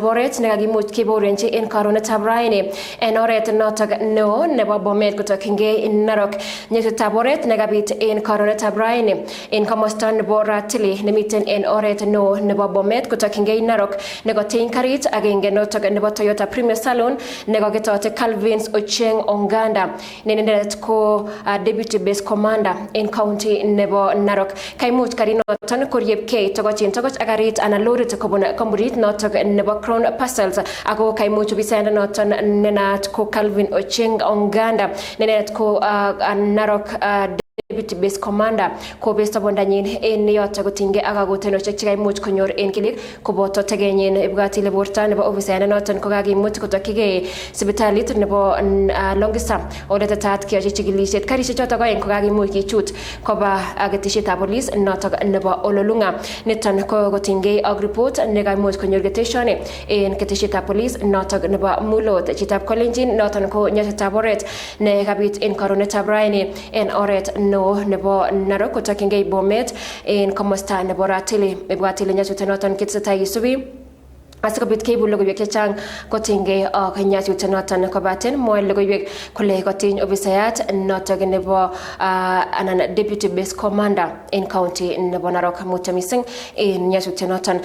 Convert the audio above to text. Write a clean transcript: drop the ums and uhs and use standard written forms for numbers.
Boret nekakimuch keborenchi en karonetab raini en oret notok neo nebo Bomet kotokyingei Narok. Nyasutab oret nekabit en karonetab raini en komosta nebo Ratili nemiten en oret neo nebo Bomet kotokyingei Narok nekotiny karit agenge notok nebo Toyota Premier Saloon nekoketote Calvins Ochieng Onganda ne inendet ko Deputy Base Commander en county nebo Narok. Kaimuch karinoton koriebkei tokoch ak karit anan lorit kobun kampunit notok nebo Crown Parcels ako kaimuch ofisaindet noton nenaat ko Calvin Ochieng Onganda nenet ko Narok Deputy Base Commander ko besto bondanyin en yoto kotinge ak agotenoshek chekaimuch konyor en kilik koboto tegenyin ibwat ile borto nebo ofisaindet noton ko kakimut kotokyigei sipitalit nebo Longisa ole tetat keyochi chikilisiet. Karisiek chotok aeng ko kakimuch kichut koba ketesietab polis notok nebo Ololunga. Niton ko kotinge ak report nekaimuch konyor ketesioni en ketesietab polis notok nebo Mulot. Chitab Kolenjin noton ko nyasutab oret ne kabit en karonetab raini en oret no nebo Narok kotokyingei Bomet en komosta nebo Ratili. Ibwat ile nyasutiet noton ketesetai kisubi asikobit keibu logoiwek chechang kotinygei ak nyasutiet noton kobaten mwoe logoiwek kole kotiny ofisayat notok nebo anan Deputy Base Commander en county nebo Narok mutyo mising en nyasutiet noton.